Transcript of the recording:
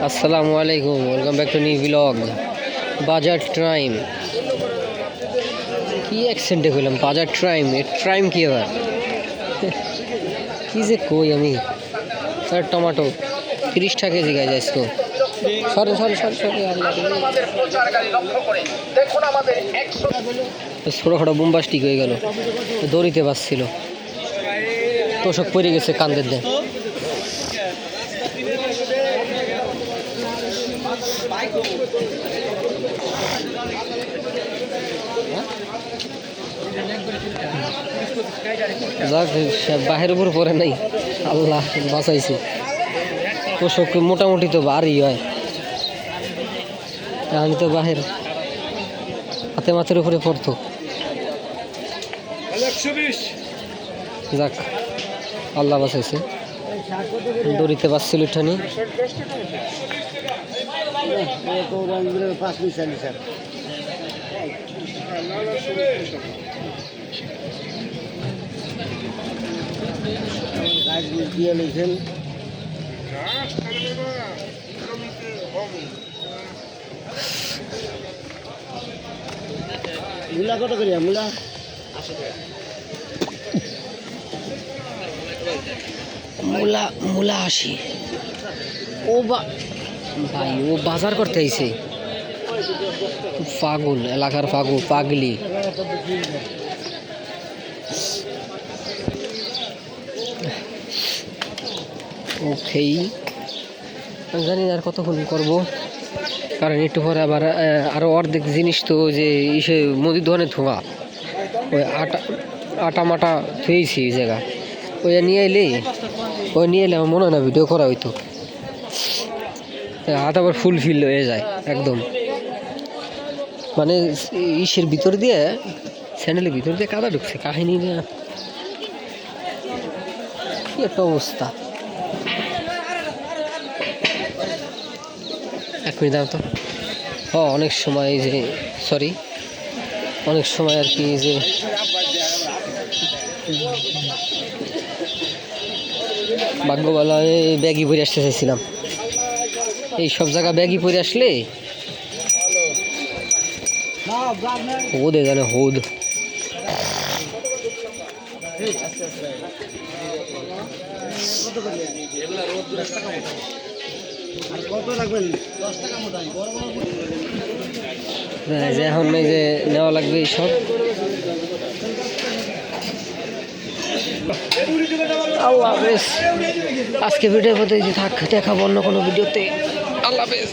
আসসালামু আলাইকুম, welcome back to new blog. বাজার ট্রাইম কি অ্যাক্সেন্টে কইলাম? বাজার ট্রাইম, এ ট্রাইম কি আবার? কি যে কই আমি। স্যার টমেটো 30 টাকা কেজি গাইজ আজকে। সরে সরে সরে সরে আল্লাহ, ছোটোখাটো বোমবাস্টিক হয়ে গেল, দড়িতে বাজছিল, তোষক পড়ে গেছে কান্দের দিয়ে। যাক, বাহের উপর পরে নাই, আল্লাহ বাঁচাইছে। তোষক মোটামুটি তো ভারী হয়, আমি তো বাহের হাতে মাথার উপরে পড়তো। যাক, আল্লাহ বাঁচাইছে, দড়িতে বাঁচছিল ঠানি। মূলা কত করিয়া? মূলা মূলা মূলা 80। ও ভাই, ও বাজার করতে আইছে, পাগল, এলাকার পাগলি। ওকেই, আমি জানি না আর কতক্ষণ করবো, কারণ একটু পরে আবার আরও অর্ধেক জিনিস তো যে ইসে মুদির দোকানে ধোয়া, ওই আটা মাটা থুয়েছি ওই জায়গা, ওই নিয়ে এলে আমার মনে হয় না ভিডিও করা হইতো। হাত আবার ফুলফিল হয়ে যায় একদম, মানে ইসের ভিতর দিয়ে, স্যান্ডেলের ভিতর দিয়ে কাদা ঢুকছে, কাহিনী না কি একটা অবস্থা। এক মিনিট দাও তো। অনেক সময় যে অনেক সময় আর কি, যে ভাগ্যবালা ব্যাগই পরে আসতে চাইছিলাম। এই সব জায়গা ব্যাগই পরে আসলে হোদে জানে হোদ। এখন এই যে নেওয়া লাগবে এইসব। আল্লাহ হাফেজ, আজকে ভিডিওর মধ্যে থাক, দেখাবো অন্য কোনো ভিডিওতে। আল্লাহ হাফেজ।